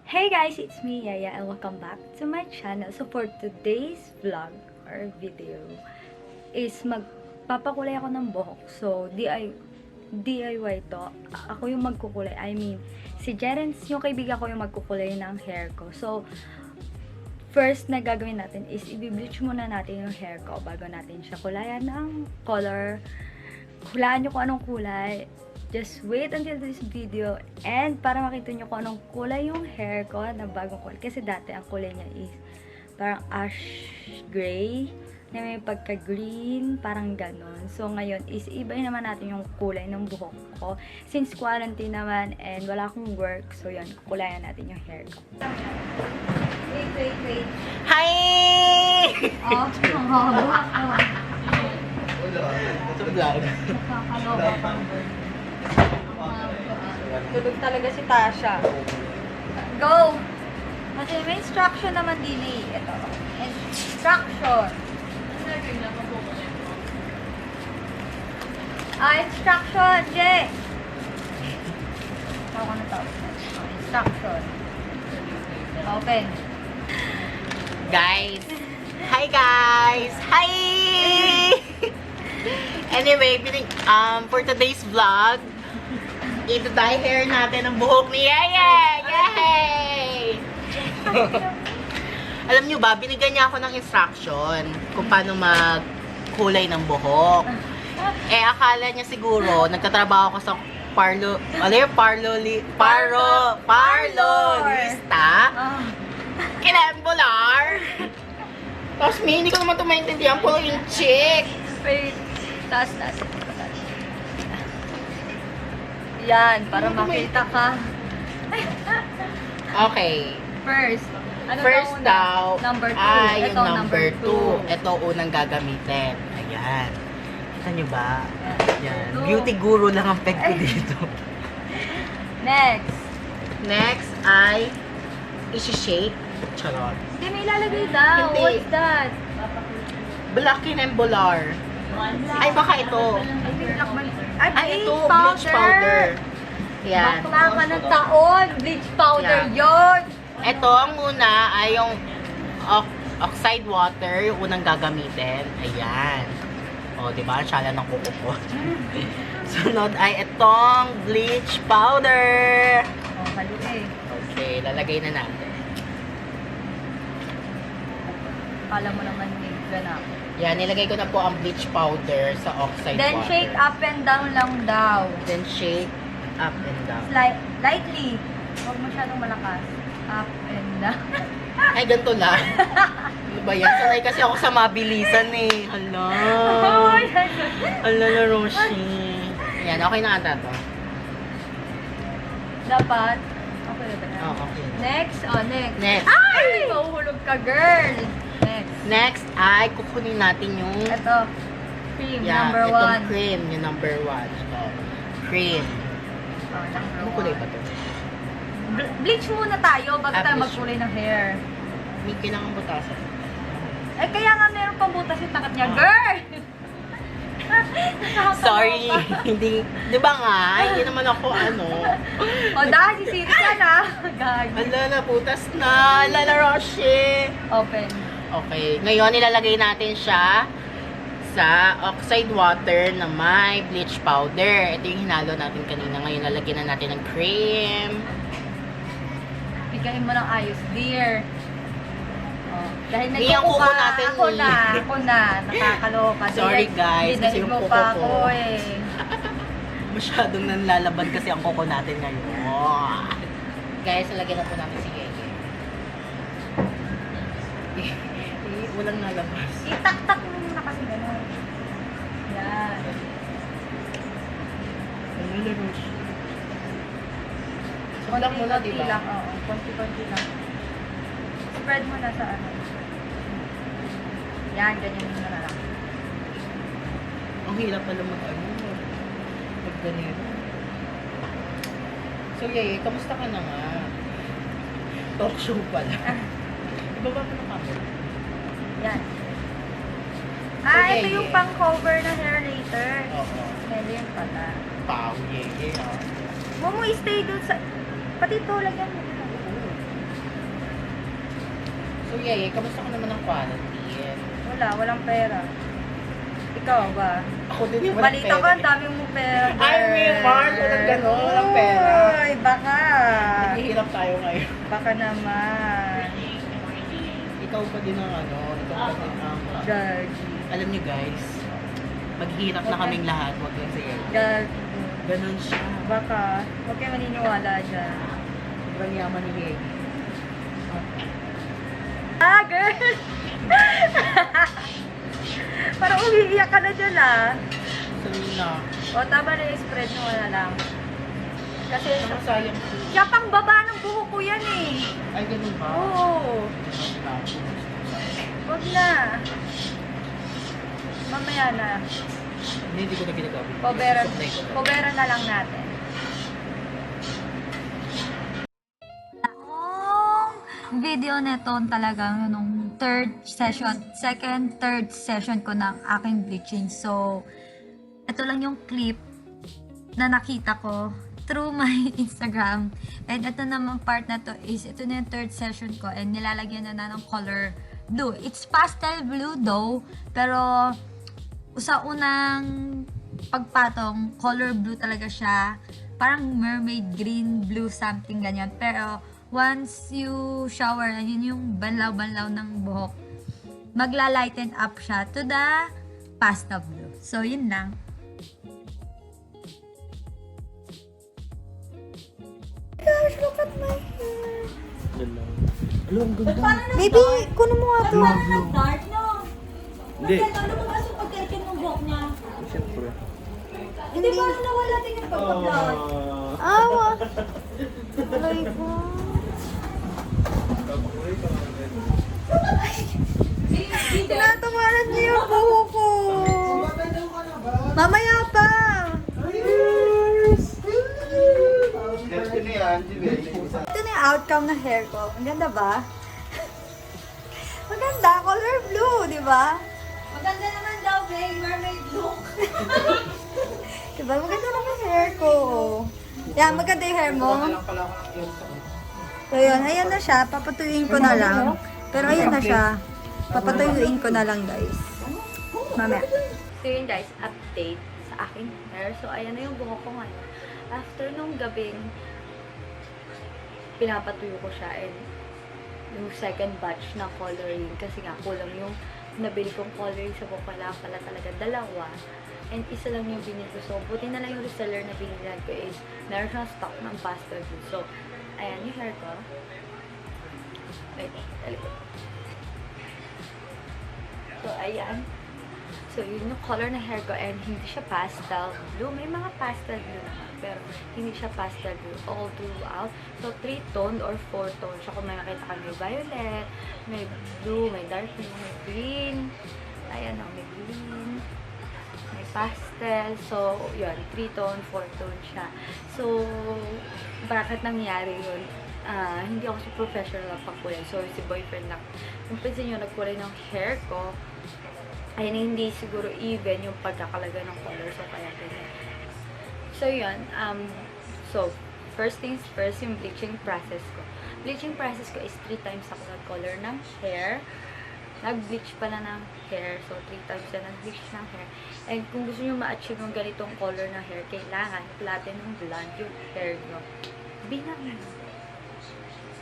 Hey guys, it's me Yaya and welcome back to my channel. So for today's vlog or video is magpapakulay ako ng buhok. So DIY to. Ako yung magkukulay. I mean, si Jerence, yung kaibigan ko yung magkukulay ng hair ko. So first na gagawin natin is i-bleach muna natin yung hair ko bago natin siya kulayan ng color. Hulaan nyo kung anong kulay. Just wait until this video and para makita nyo kung anong kulay yung hair ko na bagong kulay. Kasi dati ang kulay niya is parang ash gray na may pagka-green, parang ganon. So ngayon is ibahin naman natin yung kulay ng buhok ko. Since quarantine naman and wala akong work, so yun, kukulayan natin yung hair ko. Wait. Hi! Oh, ang haba ko. Ito vlog. Nakakaloka pang bird. Tulog talaga si Tasha. Go! Kasi may instruction naman din eh. Ito. Instruction. Instruction, Jay! Ako na to. Instruction. Open. Guys! Hi guys! Hi! Anyway, for today's vlog, i-dye hair natin ang buhok ni Yeye! Yay! Alam nyo ba, binigyan niya ako ng instruction kung paano magkulay ng buhok. Eh, akala niya siguro, nagtatrabaho ko sa parlorista. Kinembolar. Tapos hindi ko naman ito maintindihan po yung chick. Wait. Taas. Yan, para makita ka. Okay. First. Ano First daw, Number 2. ay Ito, yung number 2. 2. Ito unang gagamitin. Ayan. Kita nyo ba? Yan. Two. Beauty guru lang ang peg ko dito. Next. Next ay isi-shake. Charot. Hindi, may ilalagay daw. Hindi. What's that? Black Kinembolar. Ay, baka ito. Ay, ito. Bleach powder. Yan. Bakla ka ng taon. Bleach powder Yan. yun. Ito, ang una ay yung oxide water, yung unang gagamitin. Ayan. O, diba? Ang syala ng kuko ko. Sunod ay itong bleach powder. Oh, haluin. Okay, lalagay na natin. Kala mo naman yung ganap. Yan, nilagay ko na po ang bleach powder sa oxide Then, water. shake up and down lang daw. Then, shake up and down. Lightly. Huwag masyadong malakas. Up and down. Ay, ganito lang. Ano ba yan? Sanay kasi ako sa mabilisan eh. Hala. Hala na, Roshi. Yan, okay na ata to. Dapat. Okay na ba? Oh, okay. Next. Next. Next. Ay! Mahuhulog ka, girl. Next. Next ay kukunin natin yung Ito. Cream. yeah, Number 1. itong cream, yung number 1. Ito. Cream. Number Ano kulay ba ito? Bleach muna tayo bago tayo Bleach. magkulay ng hair. May kailangan butasan. Eh, kaya nga meron pang butas yung takat niya. Girl! Sorry. Hindi. Di ba nga? Hindi naman ako ano. O, dahil sisiri ka na. Gagi. Hala na, butas na. Hala, Roshi. Open. Okay. Ngayon, ilalagay natin siya sa oxide water na may bleach powder. Ito yung hinalo natin kanina. Ngayon, lalagyan na natin ng cream. Bigayin mo ng ayos, dear. Oh, dahil Hindi ang kuko natin ako na. Nakakaloka. Sorry, guys, kasi yung mo kuko pa ko. ako eh. Masyadong nanlalaban kasi ang kuko natin ngayon. Guys, nalagyan na po natin si Yeye. Walang nalabas. Itak-tak mo muna kasi gano'n. Yan. Ano na, Roshi? Konti-konti lang, oo. Konti-konti lang. Spread mo na sa ano. Yan, ganyan mo na lang. Ang hirap pala mag-ano. Mag-ganito. So, Yeye, kamusta ka na nga? Talk show pala. Ibaba mo na camera. Yan. Okay, Ito yung pang-cover na hair later. Oo. Ngayon pala. Pao, Yeye, ha? Huwag mo i-stay dun sa... Pati ito, lagyan mo. So, Yeye, kamusta ka naman ang quarantine? Walang pera. Ikaw ba? Ako din yung walang Balita ko, ang dami mong pera. Ay, may Mark! Walang gano'n, walang pera. Ay, baka. Naghihirap tayo ngayon. Baka naman. Ikaw pa din ang ikaw pa din ang... Judge. Alam niyo guys, maghihirap na kaming lahat, wag lang sa Yeye. Judge. Ganun siya. Baka. Huwag kayo maniniwala dyan. Sobrang yaman ni Yeye. Ah, girl! Parang umiiyak ka na dyan, So, yun na. O, tama na yung spread mo na lang. Kasi, Ang sayang. yapang baba ng buhok ko yan eh. Ay, ganun ba? Oo. Huwag na. Mamaya na. Hindi ko na ginagamit. Pobera na lang natin. Ang video nito talagang nung third, third session ko ng aking bleaching. So, ito lang yung clip na nakita ko through my Instagram. And ito namang part na to is, ito na yung third session ko and nilalagyan na ng color blue. It's pastel blue though, pero sa unang pagpatong, color blue talaga siya. Parang mermaid green, blue, something ganyan. Pero once you shower, yun yung banlaw-banlaw ng buhok, magla-lighten up siya to the pastel blue. So, yun lang. Gosh, look at my hair. Yun lang. Hello, ang ganda. Baby, kuno mo nga to. Paano nag-dark, no? Hindi. Ano mo kasi pagkalikin ng buhok niya? Siyempre. Hindi paano nawala din yung pagka-blonde? Awa. Aray ko. Tinatawaran niyo yung buhok ko. Mamaya pa. Ito na yung outcome ng hair ko. Ang ganda ba? Maganda. Color blue, di ba? Maganda naman daw, may mermaid look. Diba? Maganda naman yung hair ko. Yan, maganda yung hair mo. So yun, ayan na siya. Papatuyuin ko na lang. Pero ayan na siya. Papatuyuin ko na lang, guys. Mamaya. So yun, guys, update sa aking hair. So ayan na yung buhok ko ngayon. After nung gabing pinapatuyo ko siya and yung second batch na coloring kasi nga kulang yung nabili kong coloring sa buhok, kailangan pala talaga dalawa. And isa lang yung binili ko. So, buti na lang yung reseller na binili ko is meron siyang stock ng pastel blue. So, ayan yung hair ko. Wait, dali ko. So, ayan. So, yun yung color ng hair ko and hindi siya pastel blue. May mga pastel blue naman, pero hindi siya pastel blue all throughout. So, 3-tone or 4-tone siya. Kung may makita ka, may violet, may blue, may dark blue, may green. Ayan o, may green. May pastel. So, yun, 3-tone, 4-tone siya. So, bakit nangyari yun? Hindi ako si professional na pagkulay. So, si boyfriend lang. Kung pinsin nyo, nagkulay ng hair ko. Ayun, hindi siguro even yung pagkakalaga ng color. So, kaya ganyan. So, yun. So, first things first, yung bleaching process ko. Bleaching process ko is 3 times ako nag-color ng hair. Nag-bleach pala ng hair. So, 3 times na nag-bleach ng hair. And kung gusto nyo ma-achieve yung ganitong color ng hair, kailangan platinum blonde yung hair nyo. Binang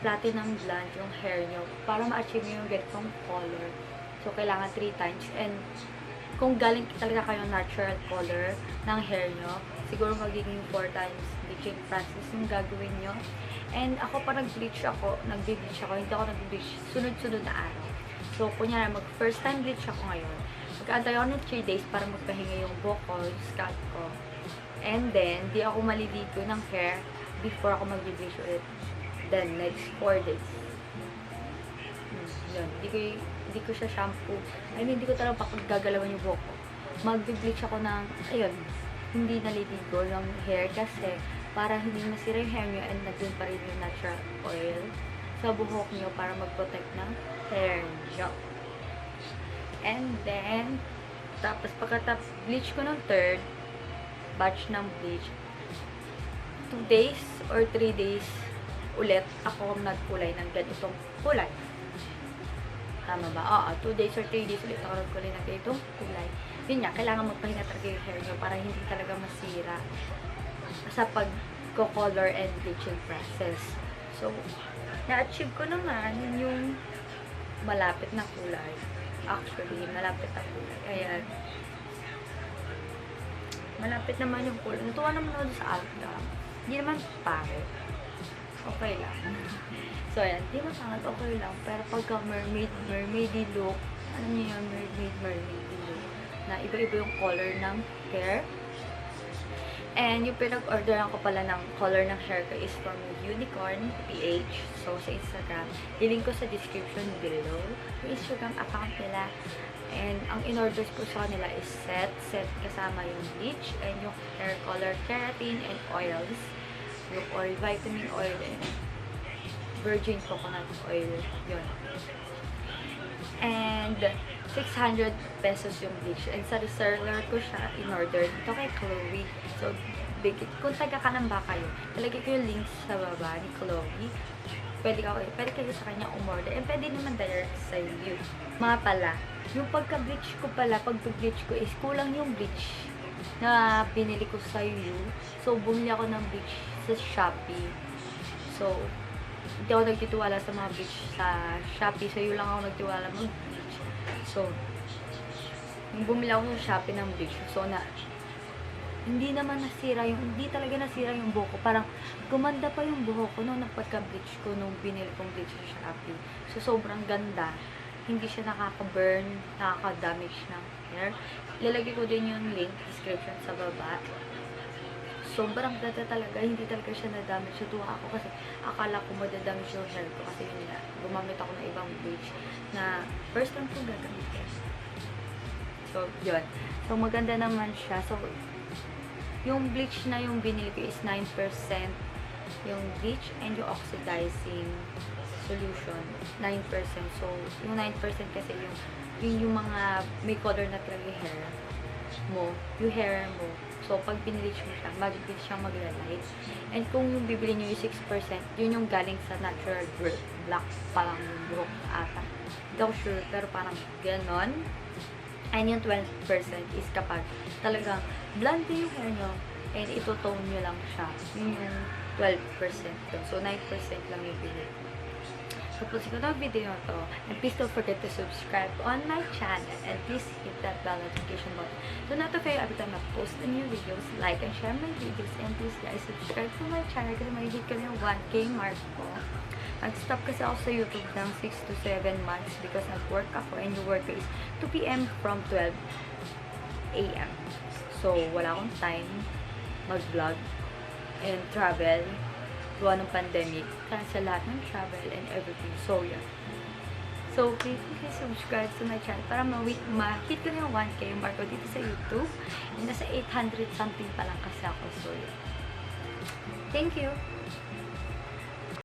platinum blonde yung hair nyo para ma-achieve nyo yung ganitong color. So, kailangan 3 times. And kung galing talaga kayo natural color ng hair nyo, siguro magiging 4 times bleaching process yung gagawin nyo. And ako pa nag-bleach ako, nag-bleach ako, hindi ako nag-bleach sunod-sunod na araw. So, kunyari, first time bleach ako ngayon. Mag-aantay ako ng 3 days para magpahinga yung buhok ko, yung scalp ko. And then, di ako maliligo ng hair before ako mag-bleach ulit. Then, next 4 days. Yun, hindi ko siya shampoo. I mean, hindi ko talaga gagalawan yung buhok ko. Mag-bleach ako ng, ayun, hindi naliligo ng hair kasi para hindi masira yung hair nyo and nagdun pa rin yung natural oil sa buhok nyo para mag-protect ng hair nyo. And then, tapos pagkatapos bleach ko ng third batch ng bleach, 2 days or 3 days ulit ako nagkulay ng ganitong kulay. Tama ba? Oo, 2 days or 3 days ulit ako nagkulay na ganitong kulay. Yun nga, kailangan magpahinga talaga yung hair nyo para hindi talaga masira sa pag-color and bleaching process. So, na-achieve ko naman yung malapit na kulay. Actually, malapit na kulay. Ayan. Malapit naman yung kulay. Natuwa naman ako sa outcome. Hindi naman pangit. Okay lang. So, ayan. Hindi masangit. Okay lang. Pero pagka mermaidy look, ano niyo yun? Mermaidy look. Na iba-iba yung color ng hair. And yung pinag-orderan ko pala ng color ng hair ko is from Unicorn.ph. So, sa Instagram. I-link ko sa description below. Yung Instagram account nila. And ang in-order ko sa kanila is set kasama yung bleach and yung hair color, keratin and oils. Yung oil, vitamin oil and virgin coconut oil. Yun. And 600 pesos yung bleach. And sa reseller ko siya in-order. Ito kay Chloe. So, kung taga ka ng ba kayo, talagay ko yung links sa baba ni Chloe. Pwede kayo sa kanya umorder. And pwede naman direct sa you. Mga pala, yung pagka-bleach ko pala, pag-bleach ko is kulang yung bleach na binili ko sa you. So, bumili ako ng bleach sa Shopee. So, hindi ako nagtitiwala sa mga bleach sa Shopee. So, yun lang ako nagtiwala mag-bleach. So, bumili ako sa Shopee ng bleach. So, hindi talaga nasira yung buhok ko. Parang gumanda pa yung buhok ko nung nagpagka-bleach ko nung binili kong bleach sa Shopee. So, sobrang ganda. Hindi siya nakaka-burn, nakaka-damage ng hair. Ilalagay ko din yung link, description sa baba. Sobrang ganda talaga. Hindi talaga siya na-damage. So, tuwa ako kasi akala ko madadamage yung hair ko. Kasi yun nga, gumamit ako ng ibang bleach na first time ko gagamitin. So, yun. So, maganda naman siya. So, yung bleach na yung binili ko is 9% yung bleach and yung oxidizing solution 9%. So, yung 9% kasi yung mga may color na talaga yung hair mo. So, pag binleach mo siya, mabilis siyang magla-light. And kung yung bibili nyo yung 6%, yun yung galing sa natural black parang buhok ata. Hindi ako sure, pero parang ganon. And yung 12% is kapag talagang blonde yung hair nyo and ito-tone nyo lang siya. Yun yung 12% doon. So, 9% lang yung bili. So, kung ko ng video to, and please don't forget to subscribe on my channel and please hit that bell notification button to notify you every time I post a new videos, like and share my videos, and please guys, subscribe to my channel kasi may hit ko na yung 1K mark ko. Nag-stop kasi ako sa YouTube ng 6 to 7 months because nag-work ako and yung work is 2 PM from 12 AM. So, wala akong time mag-vlog and travel. Gawa ng pandemic. Cancel lahat ng travel and everything. So, yeah. So, please subscribe to my channel para ma-hit ko na yung 1K mark ko dito sa YouTube. And nasa 800 something pa lang kasi ako. So, yeah. Thank you!